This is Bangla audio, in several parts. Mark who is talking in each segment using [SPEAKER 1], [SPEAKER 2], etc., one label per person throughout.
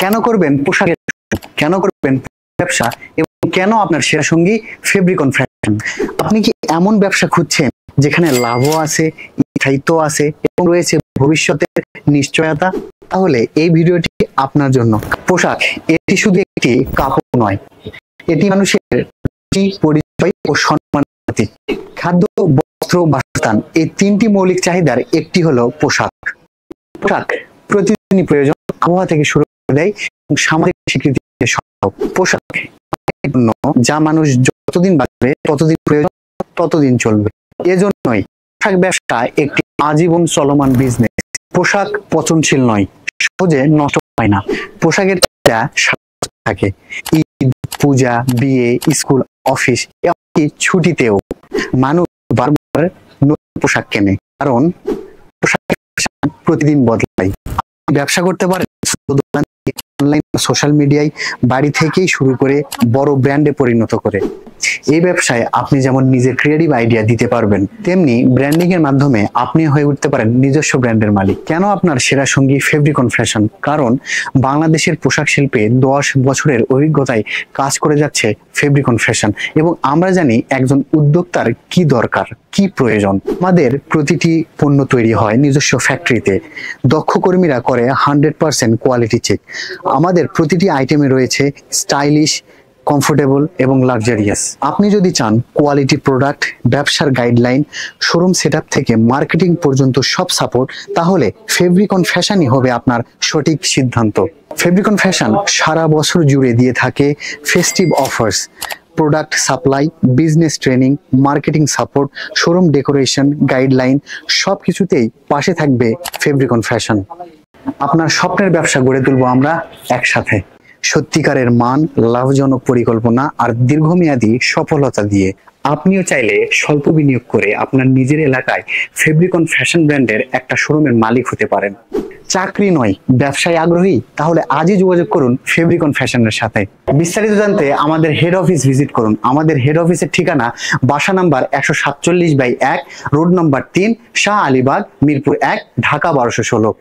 [SPEAKER 1] কেন করবেন পোশাকের, কেন করবেন ব্যবসা এবং কেন আপনার সেরা সঙ্গী ফেব্রিকন ফ্যাশন? আপনি কি এমন ব্যবসা খুঁজছেন যেখানে লাভও আছে, স্থায়িত্ব আছে এবং রয়েছে ভবিষ্যতের নিশ্চয়তা? তাহলে এই ভিডিওটি আপনার জন্য। পোশাক এটি শুধু একটি কাপড় নয়, এটি মানুষের পরিচয় ও সম্মান প্রতীক। খাদ্য, বস্ত্র, বাসস্থান এই তিনটি মৌলিক চাহিদার একটি হলো পোশাক। পোশাক প্রতিদিনই প্রয়োজন, আবহাওয়া থেকে শুরু করে দেয় এবং সামাজিক স্বীকৃতি সম্ভব। পোশাক যা মানুষ যতদিন বাঁচবে ততদিন প্রয়োজন, ততদিন চলবে। এজন্যই পোশাক ব্যবসা একটি আজীবন চলমান বিজনেস। পোশাক পচনশীল নয়, সহজে নষ্ট হয় না। পোশাকের চাহিদা থাকে ঈদ, পূজা, বিয়ে, স্কুল, অফিস, এমনকি ছুটিতেও মানুষ বারবার নতুন পোশাক কেনে, কারণ পোশাকের প্রতিদিন বদলায়। ব্যবসা করতে পারেন অনলাইন, সোশ্যাল মিডিয়ায়, বাড়ি থেকেই শুরু করে বড় ব্র্যান্ডে পরিণত করে। এই ব্যবসায় আপনি যেমন নিজের ক্রিয়েটিভ আইডিয়া দিতে পারবেন, তেমনি ব্র্যান্ডিং এর মাধ্যমে আপনি হয়ে উঠতে পারেন নিজস্ব ব্র্যান্ডের মালিক। কেন আপনার সেরা সঙ্গী ফেব্রিকন ফ্যাশন? কারণ বাংলাদেশের পোশাক শিল্পে 10 বছরের অভিজ্ঞতায় কাজ করে যাচ্ছে ফেব্রিকন ফ্যাশন, এবং আমরা জানি একজন উদ্যোক্তার কি দরকার, কি প্রয়োজন। আমাদের প্রতিটি পণ্য তৈরি হয় নিজস্ব ফ্যাক্টরিতে, দক্ষ কর্মীরা করে 100% কোয়ালিটি চেক। আমাদের প্রতিটি আইটেমে রয়েছে স্টাইলিশ, কমফোর্টেবল এবং লাক্সারিয়াস। আপনি যদি চান কোয়ালিটি প্রোডাক্ট, ব্যবসার গাইডলাইন, শোরুম সেটআপ থেকে মার্কেটিং পর্যন্ত সব সাপোর্ট, তাহলে ফেব্রিকন ফ্যাশনই হবে আপনার সঠিক সিদ্ধান্ত। ফেব্রিকন ফ্যাশন সারা বছর জুড়ে দিয়ে থাকে festive offers, product supply, business training, marketing support, showroom decoration, guideline, সব কিছুতেই পাশে থাকবে ফেব্রিকন ফ্যাশন। আপনার স্বপ্নের ব্যবসা গড়ে তুলবো আমরা একসাথে, সত্যিকারের মান, লাভজনক পরিকল্পনা আর দীর্ঘমেয়াদী সফলতা দিয়ে। আপনিও চাইলে স্বল্প বিনিয়োগ করে আপনার নিজের এলাকায় ফেব্রিকন ফ্যাশন ব্র্যান্ডের একটা শোরুমের মালিক হতে পারেন। চাকরি নয়, ব্যবসায় আগ্রহী? তাহলে আজই যোগাযোগ করুন ফেব্রিকন ফ্যাশনের সাথে। বিস্তারিত জানতে আমাদের হেড অফিস ভিজিট করুন। আমাদের হেড অফিসের ঠিকানা বাসা number 147/1, road number 3, Shah Alibag, Mirpur 1, Dhaka 1216।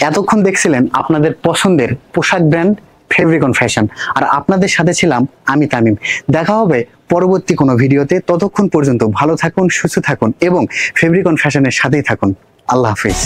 [SPEAKER 1] এতক্ষণ দেখছিলেন আপনাদের পছন্দের পোশাক ব্র্যান্ড ফেব্রিকন ফ্যাশন, আর আপনাদের সাথে ছিলাম আমি তামিম। দেখা হবে পরবর্তী কোনো ভিডিওতে। ততক্ষণ পর্যন্ত ভালো থাকুন, সুস্থ থাকুন এবং ফেব্রিকন ফ্যাশনের সাথেই থাকুন। আল্লাহ হাফিজ।